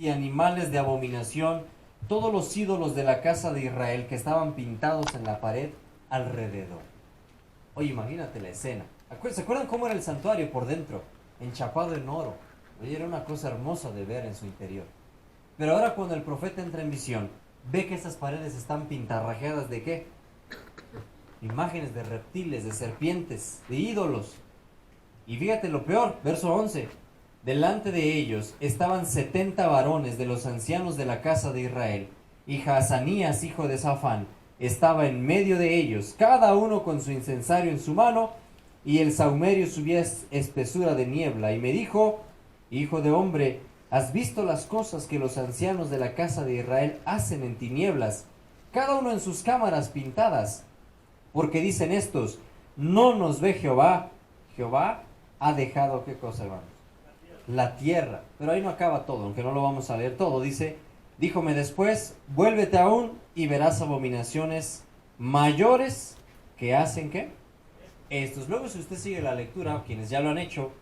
y animales de abominación, todos los ídolos de la casa de Israel que estaban pintados en la pared alrededor. Oye, imagínate la escena. ¿Se acuerdan cómo era el santuario por dentro? Enchapado en oro. Oye, era una cosa hermosa de ver en su interior. Pero ahora cuando el profeta entra en visión, ve que esas paredes están pintarrajeadas ¿de qué? Imágenes de reptiles, de serpientes, de ídolos. Y fíjate lo peor, verso 11. Delante de ellos estaban 70 varones de los ancianos de la casa de Israel, y Jaazanías, hijo de Safán, estaba en medio de ellos, cada uno con su incensario en su mano, y el sahumerio subía espesura de niebla. Y me dijo: hijo de hombre, ¿has visto las cosas que los ancianos de la casa de Israel hacen en tinieblas, cada uno en sus cámaras pintadas? Porque dicen estos: no nos ve Jehová. Jehová ha dejado, ¿qué cosa, hermanos? La tierra. Pero ahí no acaba todo, aunque no lo vamos a leer todo. Dice: díjome después: vuélvete aún y verás abominaciones mayores que hacen, ¿qué? Estos. Luego, si usted sigue la lectura, quienes ya lo han hecho,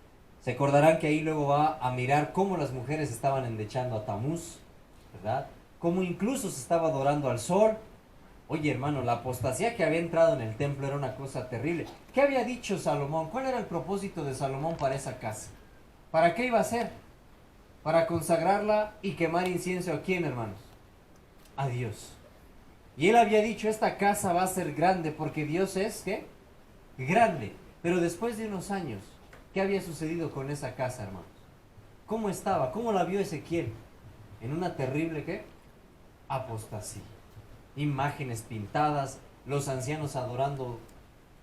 se acordarán que ahí luego va a mirar cómo las mujeres estaban endechando a Tamuz, ¿verdad? Cómo incluso se estaba adorando al sol. Oye, hermano, la apostasía que había entrado en el templo era una cosa terrible. ¿Qué había dicho Salomón? ¿Cuál era el propósito de Salomón para esa casa? ¿Para qué iba a ser? Para consagrarla y quemar incienso ¿a quién, hermanos? A Dios. Y él había dicho: esta casa va a ser grande porque Dios es, ¿qué? Grande. Pero después de unos años, ¿qué había sucedido con esa casa, hermanos? ¿Cómo estaba? ¿Cómo la vio Ezequiel? En una terrible, ¿qué? Apostasía. Imágenes pintadas, los ancianos adorando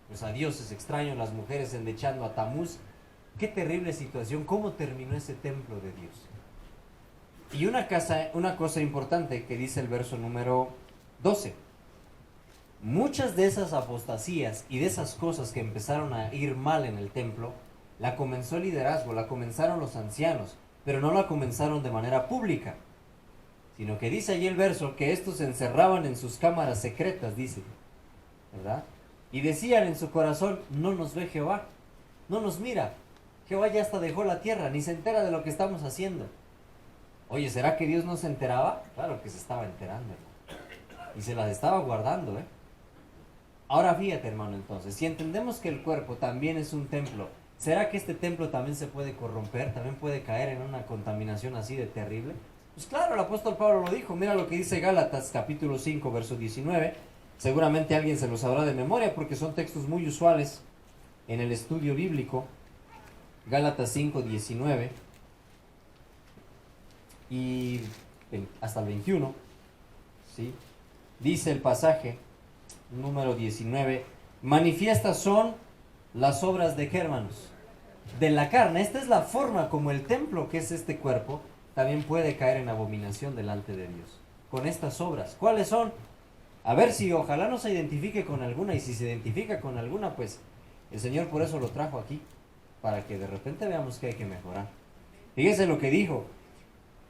pues a dioses extraños, las mujeres endechando a Tamuz. Qué terrible situación. ¿Cómo terminó ese templo de Dios? Y una cosa importante que dice el verso número 12. Muchas de esas apostasías y de esas cosas que empezaron a ir mal en el templo, la comenzó el liderazgo, la comenzaron los ancianos, pero no la comenzaron de manera pública, sino que dice allí el verso que estos se encerraban en sus cámaras secretas, dice, ¿verdad? Y decían en su corazón: no nos ve Jehová, no nos mira, Jehová ya hasta dejó la tierra, ni se entera de lo que estamos haciendo. Oye, ¿será que Dios no se enteraba? Claro que se estaba enterando, hermano. Y se las estaba guardando, ¿eh? Ahora fíjate, hermano, entonces, si entendemos que el cuerpo también es un templo, ¿será que este templo también se puede corromper? ¿También puede caer en una contaminación así de terrible? Pues claro, el apóstol Pablo lo dijo. Mira lo que dice Gálatas capítulo 5, verso 19. Seguramente alguien se lo sabrá de memoria porque son textos muy usuales en el estudio bíblico. Gálatas 5, 19 y hasta el 21, ¿sí? Dice el pasaje número 19: manifiestas son las obras de ¿qué, hermanos? De la carne. Esta es la forma como el templo, que es este cuerpo, también puede caer en abominación delante de Dios. Con estas obras. ¿Cuáles son? A ver si ojalá no se identifique con alguna, y si se identifica con alguna, pues el Señor por eso lo trajo aquí, para que de repente veamos que hay que mejorar. Fíjese lo que dijo: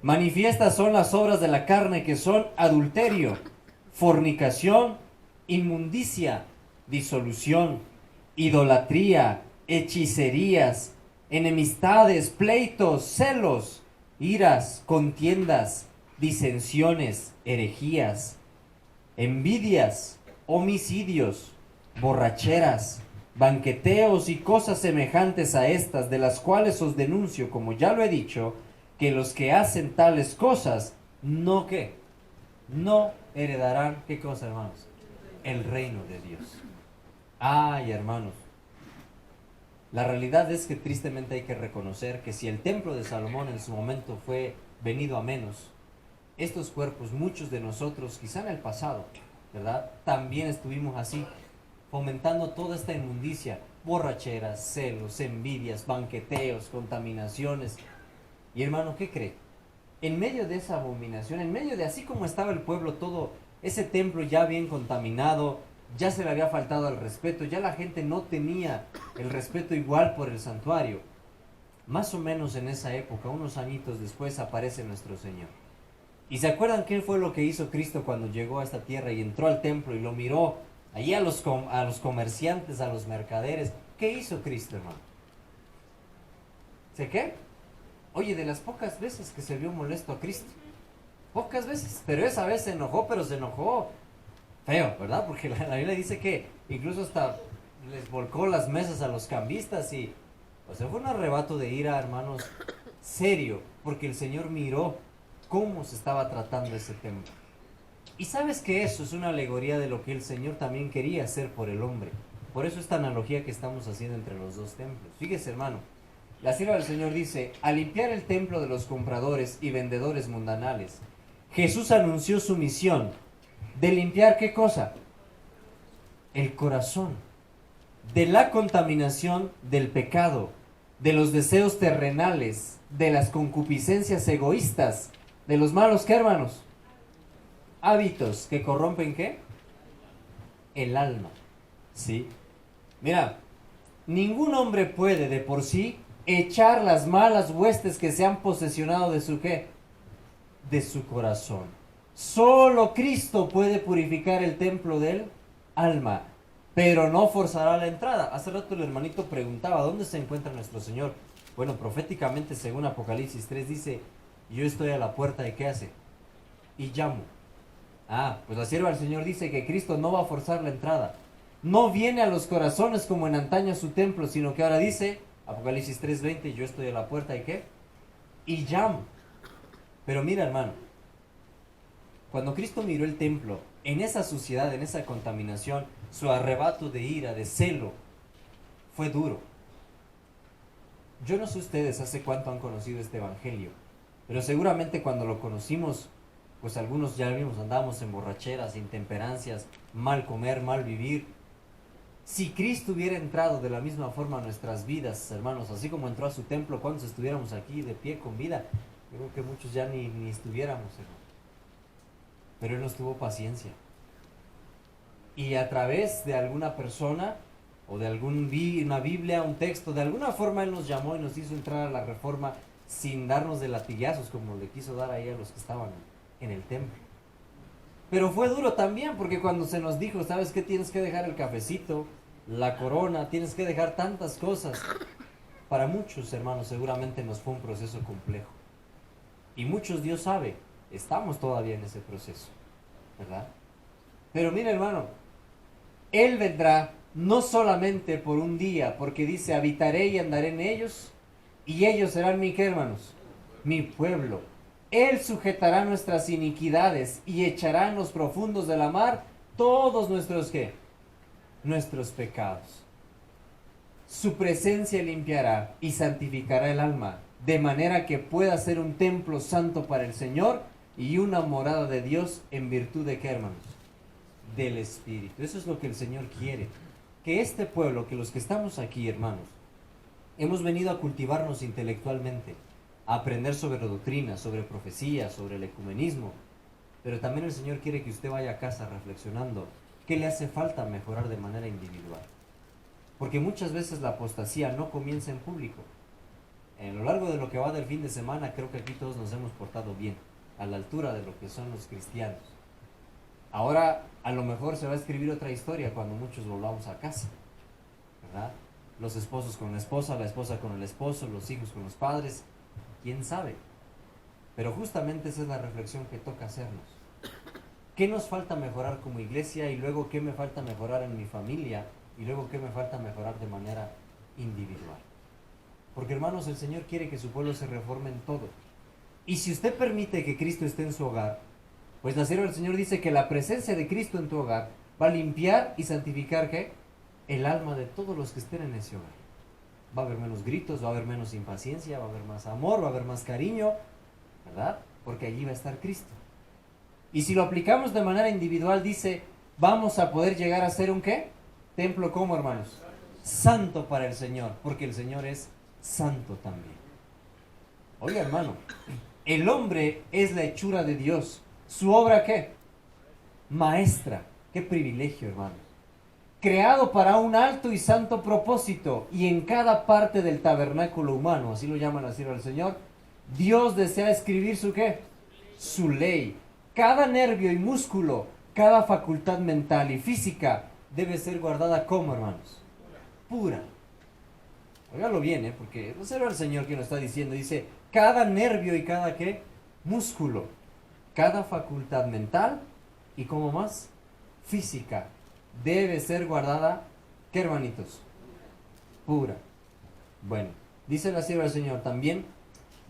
manifiestas son las obras de la carne, que son adulterio, fornicación, inmundicia, disolución, idolatría, hechicerías, enemistades, pleitos, celos, iras, contiendas, disensiones, herejías, envidias, homicidios, borracheras, banqueteos y cosas semejantes a estas, de las cuales os denuncio, como ya lo he dicho, que los que hacen tales cosas, no ¿qué? No heredarán, ¿qué cosa, hermanos? El reino de Dios. Ay, hermanos, la realidad es que tristemente hay que reconocer que si el templo de Salomón en su momento fue venido a menos, estos cuerpos, muchos de nosotros, quizá en el pasado, ¿verdad? También estuvimos así, fomentando toda esta inmundicia, borracheras, celos, envidias, banqueteos, contaminaciones. Y hermano, ¿qué cree? En medio de esa abominación, en medio de así como estaba el pueblo todo, ese templo ya bien contaminado, ya se le había faltado al respeto, ya la gente no tenía el respeto igual por el santuario. Más o menos en esa época, unos añitos después, aparece nuestro Señor. ¿Y se acuerdan qué fue lo que hizo Cristo cuando llegó a esta tierra y entró al templo y lo miró allí a los comerciantes, a los mercaderes? ¿Qué hizo Cristo, hermano? ¿Se qué? Oye, de las pocas veces que se vio molesto a Cristo. Pocas veces. Pero esa vez se enojó, pero se enojó feo, ¿verdad? Porque la Biblia dice que incluso hasta les volcó las mesas a los cambistas y... O sea, fue un arrebato de ira, hermanos, serio, porque el Señor miró cómo se estaba tratando ese templo. Y sabes que eso es una alegoría de lo que el Señor también quería hacer por el hombre. Por eso esta analogía que estamos haciendo entre los dos templos. Fíjese, hermano, la sierva del Señor dice, al limpiar el templo de los compradores y vendedores mundanales, Jesús anunció su misión de limpiar ¿qué cosa? El corazón, de la contaminación del pecado, de los deseos terrenales, de las concupiscencias egoístas, de los malos, ¿qué, hermanos? Hábitos que corrompen ¿qué? El alma, ¿sí? Mira, ningún hombre puede de por sí echar las malas huestes que se han posesionado de su ¿qué? De su corazón. Solo Cristo puede purificar el templo del alma, pero no forzará la entrada. Hace rato el hermanito preguntaba, ¿dónde se encuentra nuestro Señor? Bueno, proféticamente según Apocalipsis 3 dice, yo estoy a la puerta y ¿qué hace? Y llamo. Pues la sierva del Señor dice que Cristo no va a forzar la entrada. No viene a los corazones como en antaño a su templo, sino que ahora dice, Apocalipsis 3:20, yo estoy a la puerta y ¿qué? Y llamo. Pero mira, hermano, cuando Cristo miró el templo, en esa suciedad, en esa contaminación, su arrebato de ira, de celo, fue duro. Yo no sé ustedes hace cuánto han conocido este evangelio, pero seguramente cuando lo conocimos, pues algunos ya vimos, andábamos en borracheras, intemperancias, mal comer, mal vivir. Si Cristo hubiera entrado de la misma forma a nuestras vidas, hermanos, así como entró a su templo, ¿cuántos estuviéramos aquí de pie con vida? Yo creo que muchos ya ni estuviéramos, hermano. Pero Él nos tuvo paciencia. Y a través de alguna persona, o de una Biblia, un texto, de alguna forma Él nos llamó y nos hizo entrar a la reforma sin darnos de latigazos, como le quiso dar ahí a los que estaban en el templo. Pero fue duro también, porque cuando se nos dijo, ¿sabes qué? Tienes que dejar el cafecito, la corona, tienes que dejar tantas cosas. Para muchos, hermanos, seguramente nos fue un proceso complejo. Y muchos, Dios sabe, estamos todavía en ese proceso, ¿verdad? Pero mira, hermano, Él vendrá no solamente por un día, porque dice, habitaré y andaré en ellos, y ellos serán mi, ¿qué, hermanos? Mi pueblo. Él sujetará nuestras iniquidades y echará en los profundos de la mar todos nuestros, ¿qué? Nuestros pecados. Su presencia limpiará y santificará el alma, de manera que pueda ser un templo santo para el Señor y una morada de Dios en virtud de ¿qué, hermanos? Del Espíritu. Eso es lo que el Señor quiere. Que este pueblo, que los que estamos aquí, hermanos, hemos venido a cultivarnos intelectualmente, a aprender sobre doctrina, sobre profecía, sobre el ecumenismo, pero también el Señor quiere que usted vaya a casa reflexionando qué le hace falta mejorar de manera individual. Porque muchas veces la apostasía no comienza en público. En lo largo de lo que va del fin de semana, creo que aquí todos nos hemos portado bien, a la altura de lo que son los cristianos. Ahora, a lo mejor se va a escribir otra historia cuando muchos volvamos a casa, ¿verdad? Los esposos con la esposa con el esposo, los hijos con los padres, quién sabe. Pero justamente esa es la reflexión que toca hacernos. ¿Qué nos falta mejorar como iglesia? Y luego, ¿qué me falta mejorar en mi familia? Y luego, ¿qué me falta mejorar de manera individual? Porque, hermanos, el Señor quiere que su pueblo se reforme en todo. Y si usted permite que Cristo esté en su hogar, pues la sierva del Señor dice que la presencia de Cristo en tu hogar va a limpiar y santificar, ¿qué? El alma de todos los que estén en ese hogar. Va a haber menos gritos, va a haber menos impaciencia, va a haber más amor, va a haber más cariño, ¿verdad? Porque allí va a estar Cristo. Y si lo aplicamos de manera individual, dice, vamos a poder llegar a ser un ¿qué? Templo, ¿cómo, hermanos? Santo para el Señor, porque el Señor es santo también. Oiga, hermano, el hombre es la hechura de Dios. ¿Su obra qué? Maestra. Qué privilegio, hermano. Creado para un alto y santo propósito, y en cada parte del tabernáculo humano, así lo llama la sierva del Señor, Dios desea escribir su ¿qué? Su ley. Cada nervio y músculo, cada facultad mental y física debe ser guardada como, hermanos, pura. Óigalo bien, porque no será el Señor quien lo está diciendo. Dice, cada nervio y cada qué, músculo, cada facultad mental y como más, física, debe ser guardada, ¿qué hermanitos? Pura. Bueno, dice la sierva del Señor también,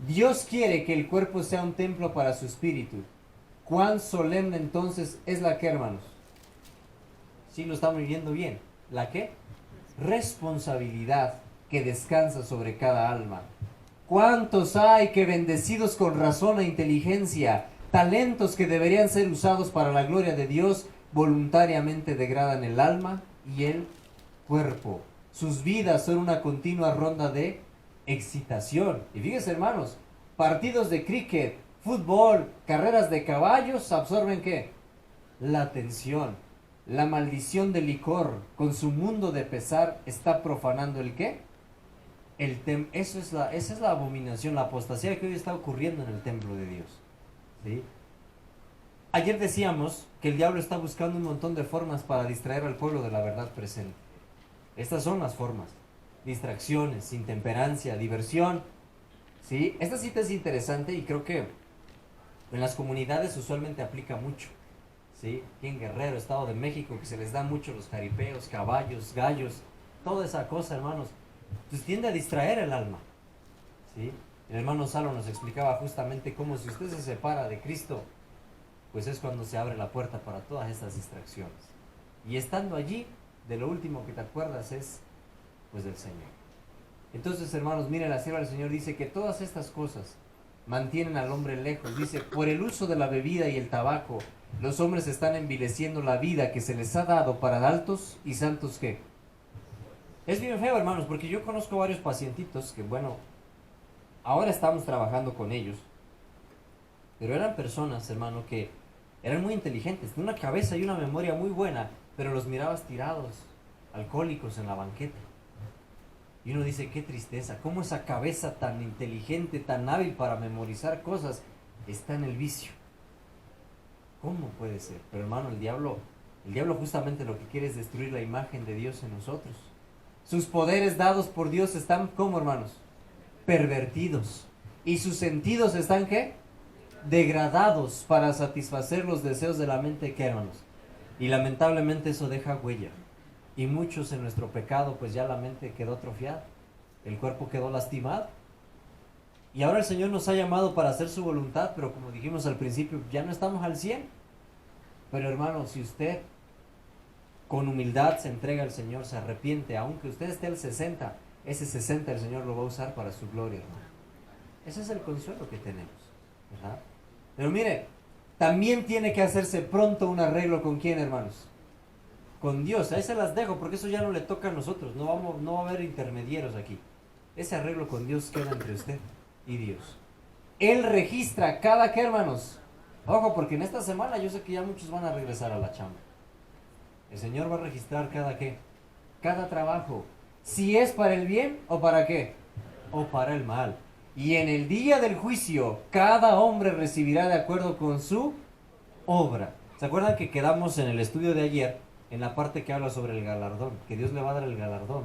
Dios quiere que el cuerpo sea un templo para su espíritu. ¿Cuán solemne entonces es la que, hermanos? Sí, lo estamos viendo bien. ¿La qué? Responsabilidad que descansa sobre cada alma. ¿Cuántos hay que bendecidos con razón e inteligencia, talentos que deberían ser usados para la gloria de Dios, voluntariamente degradan el alma y el cuerpo? Sus vidas son una continua ronda de excitación. Y fíjense, hermanos, partidos de cricket, fútbol, carreras de caballos, ¿absorben qué? La atención. La maldición del licor, con su mundo de pesar, está profanando ¿el qué? Esa es la abominación, la apostasía que hoy está ocurriendo en el templo de Dios. ¿Sí? Ayer decíamos que el diablo está buscando un montón de formas para distraer al pueblo de la verdad presente. Estas son las formas: distracciones, intemperancia, diversión. ¿Sí? Esta cita es interesante y creo que en las comunidades usualmente aplica mucho. ¿Sí? Aquí en Guerrero, Estado de México, que se les da mucho los jaripeos, caballos, gallos, toda esa cosa, hermanos, pues tiende a distraer el alma. ¿Sí? El hermano Salo nos explicaba justamente cómo si usted se separa de Cristo, pues es cuando se abre la puerta para todas estas distracciones. Y estando allí, de lo último que te acuerdas es, pues, del Señor. Entonces, hermanos, miren, la sierva del Señor dice que todas estas cosas mantienen al hombre lejos. Dice, por el uso de la bebida y el tabaco, los hombres están envileciendo la vida que se les ha dado para altos y santos que. Es bien feo, hermanos, porque yo conozco varios pacientitos que, bueno, ahora estamos trabajando con ellos, pero eran personas, hermano, que eran muy inteligentes, de una cabeza y una memoria muy buena, pero los mirabas tirados, alcohólicos en la banqueta. Y uno dice, qué tristeza, cómo esa cabeza tan inteligente, tan hábil para memorizar cosas, está en el vicio. ¿Cómo puede ser? Pero hermano, el diablo justamente lo que quiere es destruir la imagen de Dios en nosotros. Sus poderes dados por Dios están, ¿cómo, hermanos? Pervertidos. Y sus sentidos están, ¿qué? Degradados para satisfacer los deseos de la mente, ¿qué, hermanos? Y lamentablemente eso deja huella. Y muchos en nuestro pecado, pues ya la mente quedó atrofiada, el cuerpo quedó lastimado. Y ahora el Señor nos ha llamado para hacer su voluntad, pero como dijimos al principio, ya no estamos al 100. Pero hermano, si usted con humildad se entrega al Señor, se arrepiente, aunque usted esté al 60, ese 60 el Señor lo va a usar para su gloria, hermano. Ese es el consuelo que tenemos, ¿verdad? Pero mire, también tiene que hacerse pronto un arreglo con quién, hermanos. Con Dios. Ahí se las dejo porque eso ya no le toca a nosotros. No va a haber intermediarios aquí. Ese arreglo con Dios queda entre usted y Dios. Él registra cada que, hermanos. Ojo, porque en esta semana yo sé que ya muchos van a regresar a la chamba. El Señor va a registrar cada qué, cada trabajo. Si es para el bien o para qué, o para el mal. Y en el día del juicio, cada hombre recibirá de acuerdo con su obra. ¿Se acuerdan que quedamos en el estudio de ayer, en la parte que habla sobre el galardón? Que Dios le va a dar el galardón.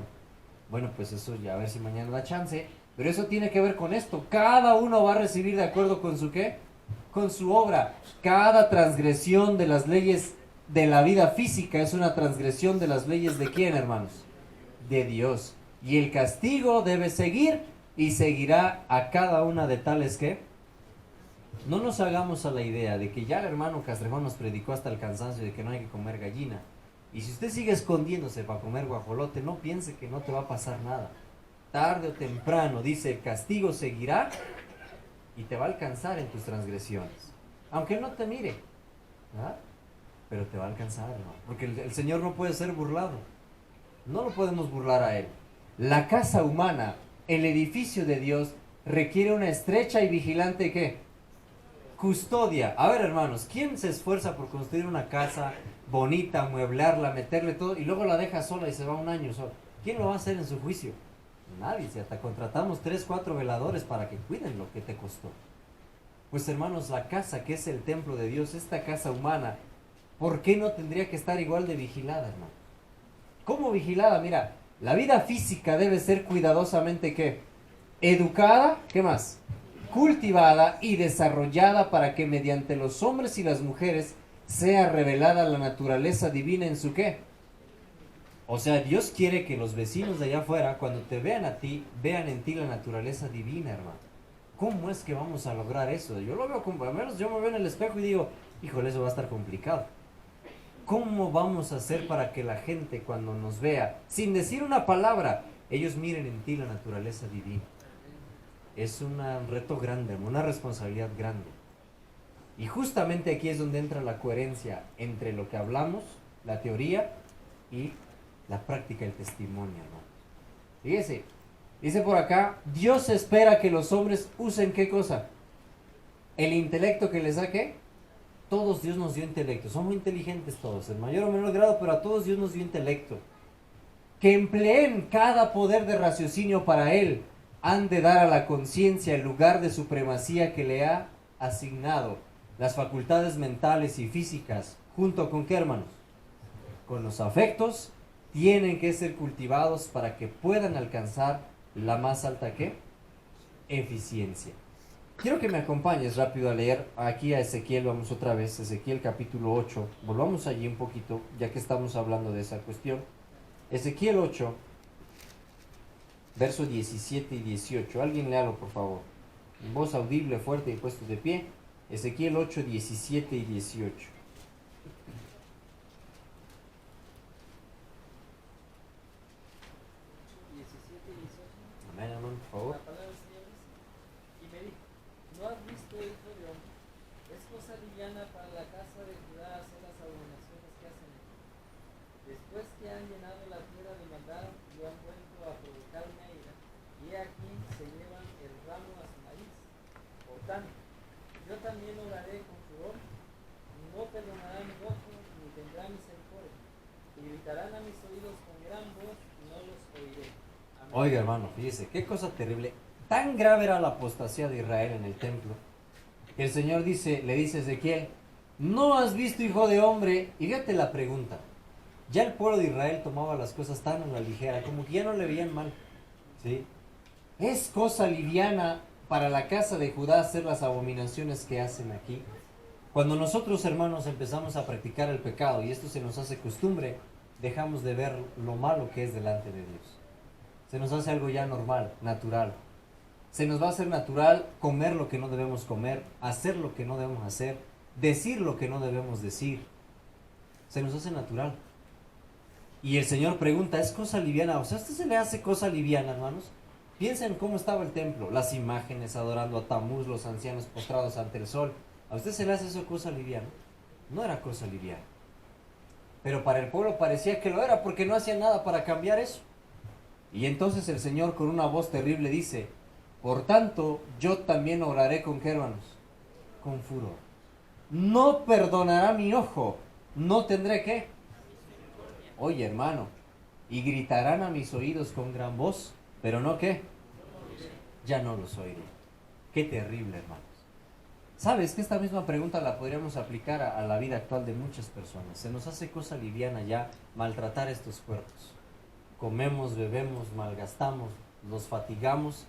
Bueno, pues eso ya a ver si mañana da chance. Pero eso tiene que ver con esto. Cada uno va a recibir de acuerdo con su qué, con su obra. Cada transgresión de las leyes de la vida física es una transgresión de las leyes de quién, hermanos, de Dios. Y el castigo debe seguir y seguirá a cada una de tales que. No nos hagamos a la idea de que ya el hermano Castrejón nos predicó hasta el cansancio de que no hay que comer gallina. Y si usted sigue escondiéndose para comer guajolote, no piense que no te va a pasar nada. Tarde o temprano, dice, el castigo seguirá y te va a alcanzar en tus transgresiones. Aunque él no te mire, ¿verdad? Pero te va a alcanzar, hermano. Porque el Señor no puede ser burlado. No lo podemos burlar a Él. La casa humana, el edificio de Dios, requiere una estrecha y vigilante, ¿qué? Custodia. A ver, hermanos, ¿quién se esfuerza por construir una casa bonita, mueblarla, meterle todo y luego la deja sola y se va un año sola? ¿Quién lo va a hacer en su juicio? Nadie. Si hasta contratamos 3, 4 veladores para que cuiden lo que te costó. Pues hermanos, la casa que es el templo de Dios, esta casa humana, ¿por qué no tendría que estar igual de vigilada, hermano? ¿Cómo vigilada? Mira, la vida física debe ser cuidadosamente, ¿qué? Educada, ¿qué más? cultivada y desarrollada para que mediante los hombres y las mujeres sea revelada la naturaleza divina en su qué. O sea, Dios quiere que los vecinos de allá afuera, cuando te vean a ti, vean en ti la naturaleza divina, hermano. ¿Cómo es que vamos a lograr eso? Yo lo veo como, al menos yo me veo en el espejo y digo, híjole, eso va a estar complicado. ¿Cómo vamos a hacer para que la gente cuando nos vea, sin decir una palabra, ellos miren en ti la naturaleza divina? Es un reto grande, una responsabilidad grande. Y justamente aquí es donde entra la coherencia entre lo que hablamos, la teoría y la práctica del testimonio, ¿no? Fíjese, dice por acá, Dios espera que los hombres usen ¿qué cosa? El intelecto que les da ¿qué? Todos Dios nos dio intelecto, somos muy inteligentes todos, en mayor o menor grado, pero a todos Dios nos dio intelecto. Que empleen cada poder de raciocinio para Él, han de dar a la conciencia el lugar de supremacía que le ha asignado. Las facultades mentales y físicas, junto con ¿qué, hermanos? Con los afectos, tienen que ser cultivados para que puedan alcanzar la más alta ¿qué? Eficiencia. Quiero que me acompañes rápido a leer aquí a Ezequiel, vamos otra vez, Ezequiel capítulo 8, volvamos allí un poquito, ya que estamos hablando de esa cuestión. Ezequiel 8, versos 17 y 18, alguien léalo por favor, en voz audible, fuerte y puestos de pie. Ezequiel 8, 17 y 18. Amén, hermano, por favor. La palabra del Señor dice, y me dijo, ¿no has visto, hijo de hombre? Es cosa liviana para la casa de Judá hacer las abominaciones que hacen aquí. Después que han llenado la tierra de maldad y han vuelto a provocarme a ira, y he aquí se llevan el ramo a su nariz. Por tanto, yo también oraré con furor, no perdonará mi ojo, ni tendrá misericordia, y gritarán a mis oídos con gran voz, y no los oiré. Amén. Oiga, hermano, fíjese, qué cosa terrible. Tan grave era la apostasía de Israel en el templo, que el Señor dice, le dice a Ezequiel, ¿no has visto, hijo de hombre? Y fíjate la pregunta. Ya el pueblo de Israel tomaba las cosas tan a la ligera, como que ya no le veían mal, ¿sí? Es cosa liviana para la casa de Judá hacer las abominaciones que hacen aquí. Cuando nosotros, hermanos, empezamos a practicar el pecado y esto se nos hace costumbre, dejamos de ver lo malo que es delante de Dios. Se nos hace algo ya normal, natural. Se nos va a hacer natural comer lo que no debemos comer, hacer lo que no debemos hacer, decir lo que no debemos decir. Se nos hace natural. Y el Señor pregunta, ¿es cosa liviana? O sea, ¿a usted se le hace cosa liviana, hermanos? Piensen cómo estaba el templo, las imágenes adorando a Tamuz, los ancianos postrados ante el sol. ¿A usted se le hace eso cosa liviana? No era cosa liviana. Pero para el pueblo parecía que lo era porque no hacía nada para cambiar eso. Y entonces el Señor con una voz terrible dice, por tanto, yo también oraré con ¿qué, hermanos? Con furor. No perdonará mi ojo, no tendré ¿qué? Oye, hermano, y gritarán a mis oídos con gran voz, pero no ¿qué? Ya no los oiré. Qué terrible, hermanos. ¿Sabes que esta misma pregunta la podríamos aplicar a la vida actual de muchas personas? Se nos hace cosa liviana ya maltratar estos cuerpos. Comemos, bebemos, malgastamos, nos fatigamos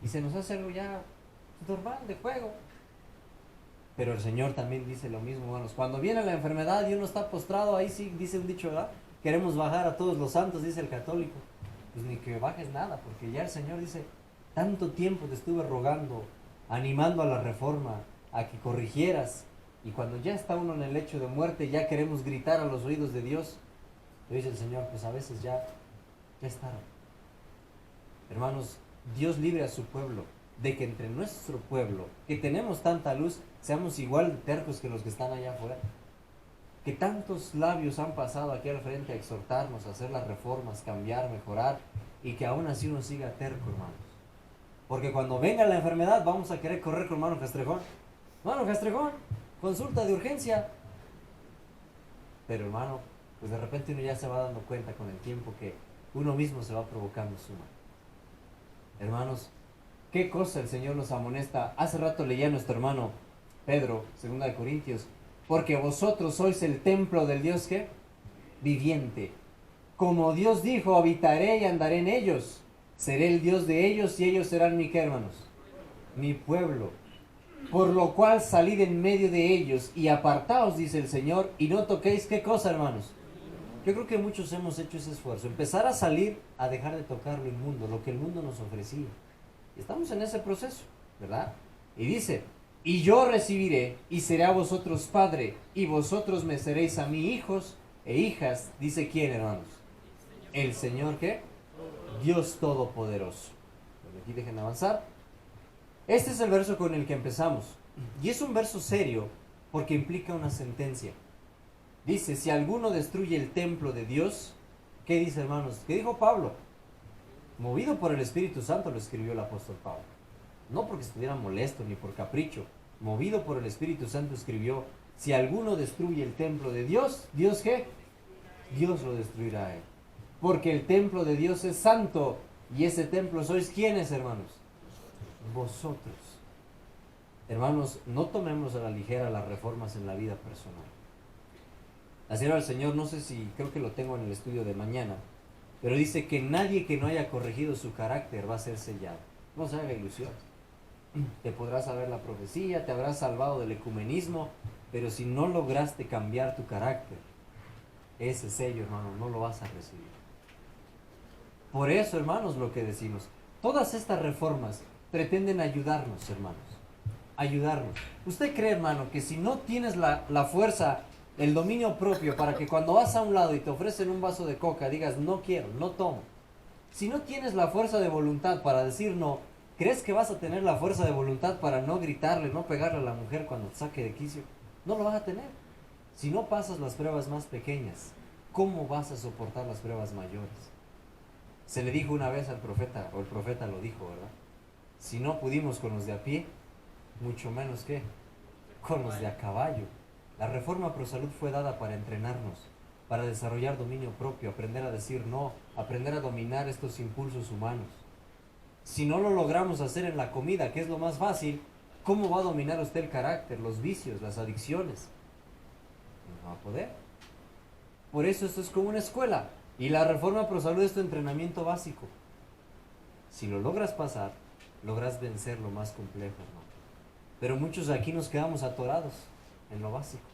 y se nos hace algo ya normal, de juego. Pero el Señor también dice lo mismo, hermanos. Cuando viene la enfermedad y uno está postrado, ahí sí dice un dicho, ¿verdad? Queremos bajar a todos los santos, dice el católico. Pues ni que bajes nada, porque ya el Señor dice, tanto tiempo te estuve rogando, animando a la reforma, a que corrigieras. Y cuando ya está uno en el lecho de muerte, ya queremos gritar a los oídos de Dios. Le dice el Señor, pues a veces ya es tarde. Hermanos, Dios libre a su pueblo de que entre nuestro pueblo, que tenemos tanta luz, seamos igual de tercos que los que están allá afuera. Que tantos labios han pasado aquí al frente a exhortarnos, a hacer las reformas, cambiar, mejorar, y que aún así uno siga terco, hermanos. Porque cuando venga la enfermedad vamos a querer correr con hermano Castrejón. Hermano Castrejón, consulta de urgencia. Pero hermano, pues de repente uno ya se va dando cuenta con el tiempo que uno mismo se va provocando su mal. Hermanos, qué cosa el Señor nos amonesta. Hace rato leía a nuestro hermano Pedro, 2 Corintios, porque vosotros sois el templo del Dios ¿qué? Viviente. Como Dios dijo, habitaré y andaré en ellos. Seré el Dios de ellos y ellos serán mi ¿qué, hermanos? mi pueblo. Por lo cual salid en medio de ellos y apartaos, dice el Señor, y no toquéis, ¿qué cosa, hermanos? Yo creo que muchos hemos hecho ese esfuerzo, empezar a salir, a dejar de tocar lo inmundo, lo que el mundo nos ofrecía. Y estamos en ese proceso, ¿verdad? Y dice, y yo recibiré, y seré a vosotros padre, y vosotros me seréis a mí hijos e hijas. Dice, ¿quién, hermanos? El Señor, ¿qué? Dios Todopoderoso. Bueno, aquí dejen avanzar. Este es el verso con el que empezamos. Y es un verso serio, porque implica una sentencia. Dice, si alguno destruye el templo de Dios, ¿qué dice, hermanos? ¿Qué dijo Pablo? Movido por el Espíritu Santo lo escribió el apóstol Pablo. No porque estuviera molesto ni por capricho. Movido por el Espíritu Santo escribió, si alguno destruye el templo de Dios, ¿Dios qué? Dios lo destruirá a él. Porque el templo de Dios es santo, y ese templo sois ¿quiénes, hermanos? Vosotros. Hermanos, no tomemos a la ligera las reformas en la vida personal. La sierva del Señor, no sé si, creo que lo tengo en el estudio de mañana, pero dice que nadie que no haya corregido su carácter va a ser sellado. No se haga ilusión. Te podrás saber la profecía, te habrás salvado del ecumenismo, pero si no lograste cambiar tu carácter, ese sello, hermano, no lo vas a recibir. Por eso, hermanos, lo que decimos, todas estas reformas pretenden ayudarnos, hermanos. Ayudarnos. ¿Usted cree, hermano, que si no tienes la fuerza, el dominio propio, para que cuando vas a un lado y te ofrecen un vaso de coca, digas, no quiero, no tomo? Si no tienes la fuerza de voluntad para decir no, ¿crees que vas a tener la fuerza de voluntad para no gritarle, no pegarle a la mujer cuando te saque de quicio? No lo vas a tener. Si no pasas las pruebas más pequeñas, ¿cómo vas a soportar las pruebas mayores? Se le dijo una vez al profeta, o el profeta lo dijo, ¿verdad? Si no pudimos con los de a pie, mucho menos que con los de a caballo. La reforma ProSalud fue dada para entrenarnos, para desarrollar dominio propio, aprender a decir no, aprender a dominar estos impulsos humanos. Si no lo logramos hacer en la comida, que es lo más fácil, ¿cómo va a dominar usted el carácter, los vicios, las adicciones? No va a poder. Por eso esto es como una escuela. Y la reforma ProSalud es tu entrenamiento básico. Si lo logras pasar, logras vencer lo más complejo, ¿no? Pero muchos aquí nos quedamos atorados en lo básico.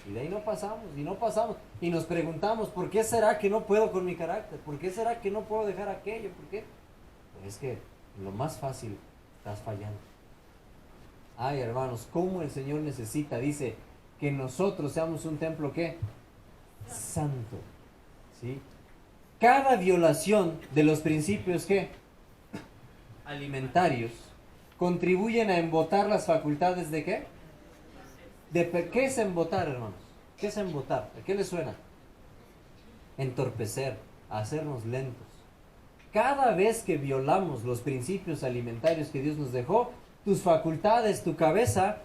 Y de ahí no pasamos, y no pasamos. Y nos preguntamos, ¿por qué será que no puedo con mi carácter? ¿Por qué será que no puedo dejar aquello? ¿Por qué? Pues es que en lo más fácil estás fallando. Ay, hermanos, cómo el Señor necesita, dice, que nosotros seamos un templo, ¿qué? Santo. ¿Sí? Cada violación de los principios, ¿qué? Alimentarios, contribuyen a embotar las facultades de ¿qué? ¿Qué es embotar, hermanos? ¿Qué es embotar? ¿A qué le suena? Entorpecer, hacernos lentos. Cada vez que violamos los principios alimentarios que Dios nos dejó, tus facultades, tu cabeza,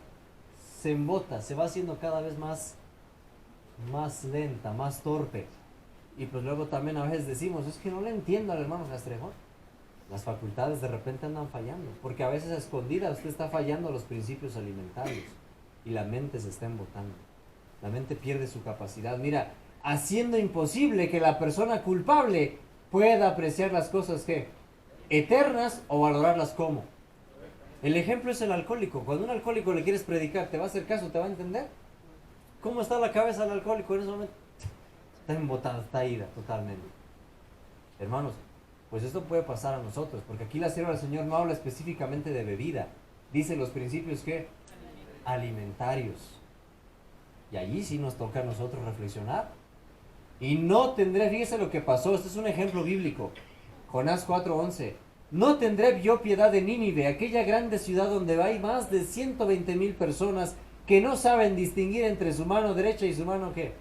se embota, se va haciendo cada vez más lenta, más torpe. Y pues luego también a veces decimos, es que no le entiendo al hermano Castrejón. Las facultades de repente andan fallando, porque a veces a escondidas usted está fallando los principios alimentarios y la mente se está embotando. La mente pierde su capacidad. Mira, haciendo imposible que la persona culpable pueda apreciar las cosas que eternas o valorarlas como. El ejemplo es el alcohólico. Cuando a un alcohólico le quieres predicar, ¿te va a hacer caso? ¿Te va a entender? ¿Cómo está la cabeza del alcohólico en ese momento? Está embotada, está ida totalmente. Hermanos, pues esto puede pasar a nosotros, porque aquí la sierva del Señor no habla específicamente de bebida. Dice los principios ¿qué? Alimentarios. Y allí sí nos toca a nosotros reflexionar. Y no tendré, fíjese lo que pasó, este es un ejemplo bíblico. Jonás 4:11. No tendré yo piedad de Nínive, aquella grande ciudad donde hay más de 120,000 personas que no saben distinguir entre su mano derecha y su mano ¿qué?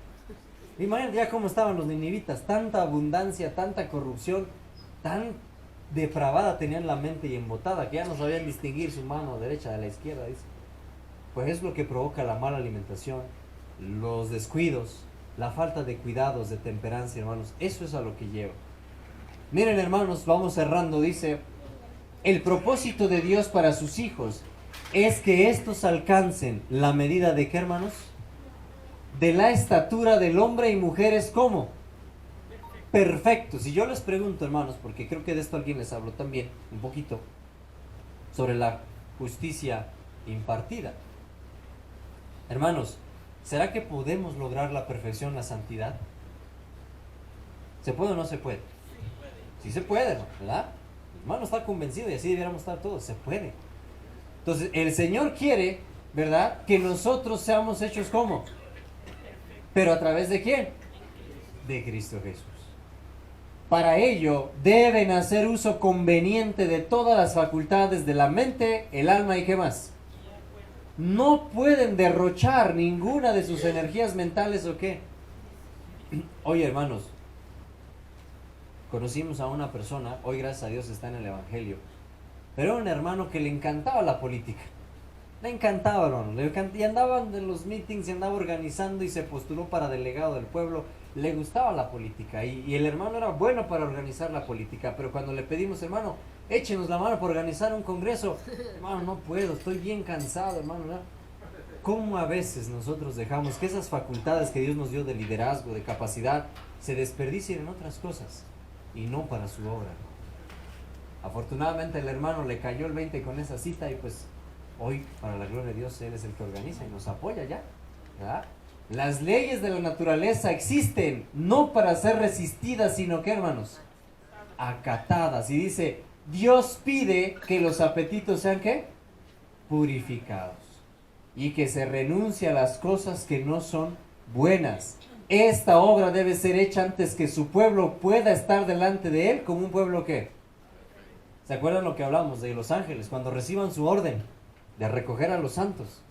Imagínate ya cómo estaban los ninivitas, tanta abundancia, tanta corrupción, tan depravada tenían la mente y embotada que ya no sabían distinguir su mano derecha de la izquierda, dice. Pues es lo que provoca la mala alimentación, los descuidos, la falta de cuidados, de temperancia, hermanos. Eso es a lo que lleva. Miren, hermanos, vamos cerrando. Dice, el propósito de Dios para sus hijos es que estos alcancen la medida de ¿qué, hermanos? De la estatura del hombre y mujeres, ¿cómo? Perfectos. Y yo les pregunto, hermanos, porque creo que de esto alguien les habló también, un poquito, sobre la justicia impartida. Hermanos, ¿será que podemos lograr la perfección, la santidad? ¿Se puede o no se puede? Sí se puede, ¿verdad? El hermano está convencido y así debiéramos estar todos. Se puede. Entonces, el Señor quiere, ¿verdad?, que nosotros seamos hechos ¿cómo? ¿Pero a través de quién? De Cristo Jesús. Para ello, deben hacer uso conveniente de todas las facultades de la mente, el alma y ¿qué más? No pueden derrochar ninguna de sus energías mentales o qué. Oye, hermanos, conocimos a una persona, hoy gracias a Dios está en el Evangelio, pero era un hermano que le encantaba la política. Le encantaba, hermano. Y andaba en los meetings y andaba organizando y se postuló para delegado del pueblo. Le gustaba la política y el hermano era bueno para organizar la política, pero cuando le pedimos, hermano, échenos la mano para organizar un congreso, hermano, no puedo, estoy bien cansado, hermano, ¿verdad? ¿Cómo a veces nosotros dejamos que esas facultades que Dios nos dio de liderazgo, de capacidad, se desperdicien en otras cosas y no para su obra? Afortunadamente el hermano le cayó el 20 con esa cita y pues hoy, para la gloria de Dios, Él es el que organiza y nos apoya ya, ¿verdad? Las leyes de la naturaleza existen, no para ser resistidas, sino que, hermanos, acatadas. Y dice, Dios pide que los apetitos sean, ¿qué? Purificados. Y que se renuncie a las cosas que no son buenas. Esta obra debe ser hecha antes que su pueblo pueda estar delante de Él como un pueblo, ¿qué? ¿Se acuerdan lo que hablamos de los ángeles? Cuando reciban su orden de recoger a los santos.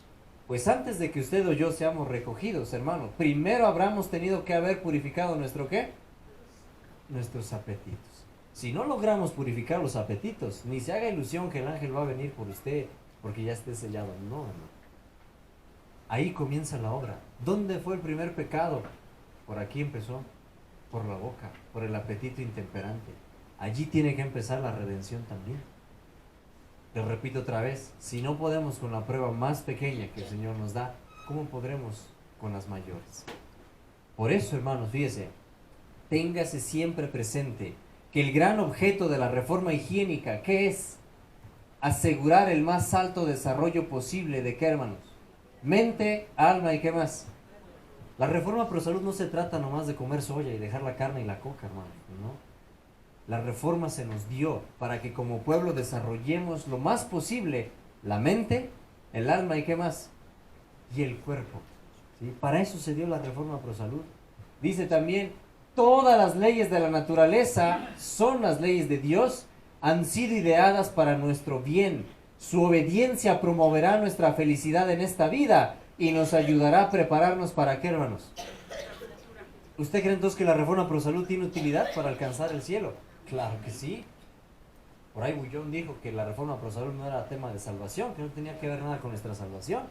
Pues antes de que usted o yo seamos recogidos, hermano, primero habremos tenido que haber purificado nuestro ¿qué? Nuestros apetitos. Si no logramos purificar los apetitos, ni se haga ilusión que el ángel va a venir por usted porque ya esté sellado. No, hermano. Ahí comienza la obra. ¿Dónde fue el primer pecado? Por aquí empezó. Por la boca, por el apetito intemperante. Allí tiene que empezar la redención también. Les repito otra vez, si no podemos con la prueba más pequeña que el Señor nos da, ¿cómo podremos con las mayores? Por eso, hermanos, fíjese, téngase siempre presente que el gran objeto de la reforma higiénica, ¿qué es? Asegurar el más alto desarrollo posible de ¿qué, hermanos? Mente, alma y ¿qué más? La reforma pro salud no se trata nomás de comer soya y dejar la carne y la coca, hermanos, ¿no? La reforma se nos dio para que como pueblo desarrollemos lo más posible la mente, el alma y ¿qué más? Y el cuerpo. ¿Sí? Para eso se dio la reforma pro salud. Dice también, todas las leyes de la naturaleza son las leyes de Dios, han sido ideadas para nuestro bien. Su obediencia promoverá nuestra felicidad en esta vida y nos ayudará a prepararnos para ¿qué, hermanos? ¿Usted cree entonces que la reforma pro salud tiene utilidad para alcanzar el cielo? Claro que sí. Por ahí Bullón dijo que la reforma pro salud no era tema de salvación, que no tenía que ver nada con nuestra salvación.